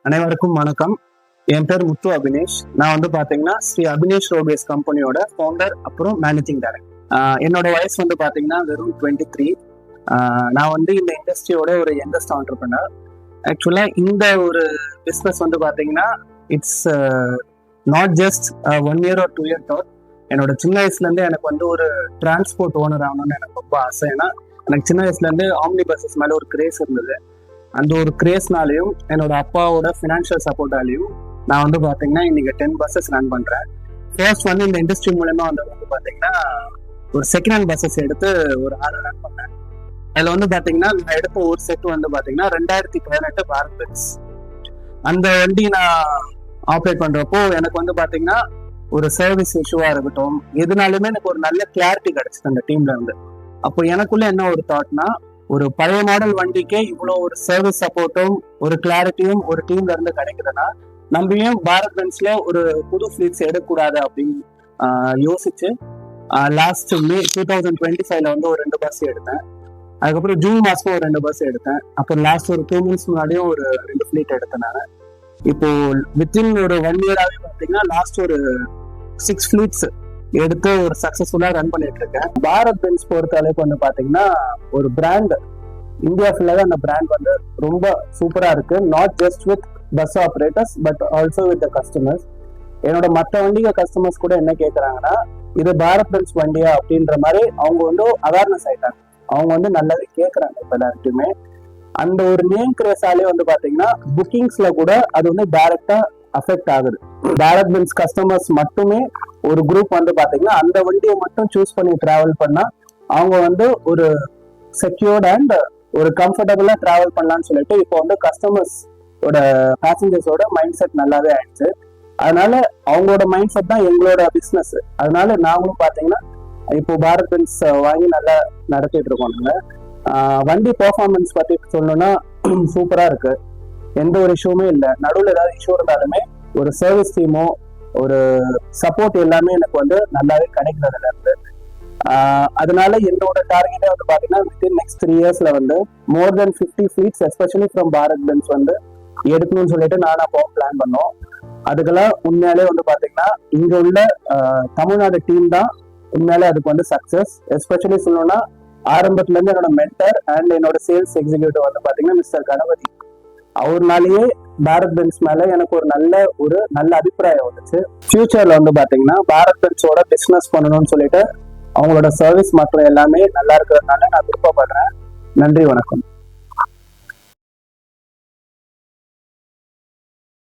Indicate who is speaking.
Speaker 1: அனைவருக்கும் வணக்கம். என் பேர் முத்து அபினேஷ். நான் வந்து பாத்தீங்கன்னா ஸ்ரீ அபினேஷ் ரோபேஸ் கம்பெனியோட ஃபவுண்டர் அப்புறம் மேனேஜிங் டைரக்டர். என்னோட வயசு வந்து பாத்தீங்கன்னா வெறும் 23. நான் வந்து இந்த இண்டஸ்ட்ரியோட ஒரு யங்கஸ்ட் ஆண்டர்பிரினர். ஆக்சுவலா இந்த ஒரு பிஸ்னஸ் வந்து பாத்தீங்கன்னா it's not just 1 year or 2 year thought. என்னோட சின்ன வயசுல இருந்து எனக்கு வந்து ஒரு டிரான்ஸ்போர்ட் ஓனர் ஆகணும்னு எனக்கு ரொம்ப ஆசை. ஏன்னா எனக்கு சின்ன வயசுல இருந்து ஆம்னி பஸ்ஸஸ் மேல ஒரு கிரேஸ் இருந்தது. அந்த ஒரு கிரேஸ்னாலையும் என்னோட அப்பாவோட ஃபினான்ஷியல் சப்போர்ட்டாலையும் நான் வந்து பாத்தீங்கன்னா இன்னைக்கு 10 buses ரன் பண்றேன். ஃபர்ஸ்ட் வந்து இந்த இண்டஸ்ட்ரி மூலமா வந்து பாத்தீங்கன்னா ஒரு செகண்ட் ஹேண்ட் பஸ்ஸஸ் எடுத்து ஒரு 6 ரன் பண்ணேன். அதுல வந்து பாத்தீங்கன்னா நான் எடுத்த ஒரு செட் வந்து பாத்தீங்கன்னா 2018 பாரத் பென்ஸ். அந்த வண்டி நான் ஆப்ரேட் பண்றப்போ எனக்கு வந்து பாத்தீங்கன்னா ஒரு சர்வீஸ் இஷ்யூவா இருக்கட்டும், எதுனாலுமே எனக்கு ஒரு நல்ல கிளாரிட்டி கிடைச்சிது அந்த டீம்ல இருந்து. அப்போ எனக்குள்ள என்ன ஒரு தாட்னா, ஒரு பழைய மாடல் வண்டிக்கே இவ்வளோ ஒரு சர்வீஸ் சப்போர்ட்டும் ஒரு கிளாரிட்டியும் ஒரு டீம்ல இருந்து கிடைக்குதுன்னா, நம்ம ஏன் பாரத் பென்ஸ்ல ஒரு புது ஃபிளீட்ஸ் எடுக்கக்கூடாது அப்படின்னு யோசிச்சு லாஸ்ட் மே 2025 வந்து ஒரு 2 பஸ் எடுத்தேன். அதுக்கப்புறம் ஜூன் மாசம் ஒரு 2 பஸ் எடுத்தேன். அப்புறம் லாஸ்ட் ஒரு 2 months முன்னாடியும் ஒரு 2 ஃபிளீட் எடுத்தேன் நான். இப்போ வித்தின் ஒரு 1 year-ஆவே பார்த்தீங்கன்னா லாஸ்ட் ஒரு 6 ஃபிளீட்ஸ் எடுத்து ஒரு சக்சஸ்ஃபுல்லா ரன் பண்ணிட்டு இருக்கேன். பாரத் பென்ஸ் பொறுத்த அளவுக்கு வந்து பாத்தீங்கன்னா ஒரு பிராண்ட் இந்தியா ஃபுல்லாவே அந்த பிராண்ட் வந்து ரொம்ப சூப்பரா இருக்கு. Not just with bus operators but also with the customers. என்னோட மற்ற வண்டிக கஸ்டமர்ஸ் கூட என்ன கேட்கறாங்கன்னா, இது பாரத் பென்ஸ் வண்டியா அப்படின்ற மாதிரி அவங்க வந்து அவேர்னஸ் ஆயிட்டாங்க. அவங்க வந்து நல்லாவே கேட்கறாங்க இப்ப எல்லாருக்குமே. அந்த ஒரு நேம் கிரேஸாலே வந்து பாத்தீங்கன்னா புக்கிங்ஸ்ல கூட அது வந்து டைரக்டா அஃபெக்ட் ஆகுது. பாரத் பென்ஸ் கஸ்டமர்ஸ் மட்டுமே ஒரு குரூப் வந்து பாத்தீங்கன்னா அந்த வண்டியை மட்டும் சூஸ் பண்ணி டிராவல் பண்ணா அவங்க வந்து ஒரு செக்யூர்ட் அண்ட் ஒரு கம்ஃபர்டபுளா டிராவல் பண்ணலாம்னு சொல்லிட்டு இப்போ வந்து கஸ்டமர்ஸோட பேசஞ்சர்ஸோட மைண்ட் செட் நல்லாவே ஆயிடுச்சு. அதனால அவங்களோட மைண்ட் செட் தான் எங்களோட பிசினஸ். அதனால நாங்களும் பாத்தீங்கன்னா இப்போ பாரத் பென்ஸ் வாங்கி நல்லா நடத்திட்டு இருக்கோம். நாங்க வண்டி பெர்ஃபார்மன்ஸ் பத்தி சொல்லணும்னா சூப்பரா இருக்கு. எந்த ஒரு இஷ்யூமே இல்லை. நடுவில் ஏதாவது இஷ்யூ இருந்தாலுமே ஒரு சர்வீஸ் டீமோ ஒரு சப்போர்ட் எல்லாமே எனக்கு வந்து நல்லாவே கிடைக்கிறதுல இருந்து. அதனால என்னோட டார்கெட்டே வந்து பாத்தீங்கன்னா வித்தின் நெக்ஸ்ட் 3 years வந்து more than 50 fleets especially from Bharat Benz வந்து எடுக்கணும்னு சொல்லிட்டு நானா பிளான் பண்ணோம். அதுக்கெல்லாம் உண்மையாலே வந்து பாத்தீங்கன்னா இங்க உள்ள தமிழ்நாடு டீம் தான் உண்மையாலே அதுக்கு வந்து சக்சஸ். எஸ்பெஷலி சொல்லணும்னா ஆரம்பத்துல இருந்து என்னோட மென்டர் அண்ட் என்னோட சேல்ஸ் எக்ஸிக்யூட்டிவ் வந்து பாத்தீங்கன்னா மிஸ்டர் கணபதி. அவர்னாலேயே பாரத் பென்ஸ் மேல எனக்கு ஒரு நல்ல அபிப்பிராயம் வந்துச்சு. ஃபியூச்சர்ல வந்து பாத்தீங்கன்னா பாரத் பென்ஸோட பிசினஸ் பண்ணணும்னு சொல்லிட்டு அவங்களோட சர்வீஸ் மற்றும் எல்லாமே நல்லா இருக்கிறதுனால நான் விருப்பப்படுறேன். நன்றி, வணக்கம்.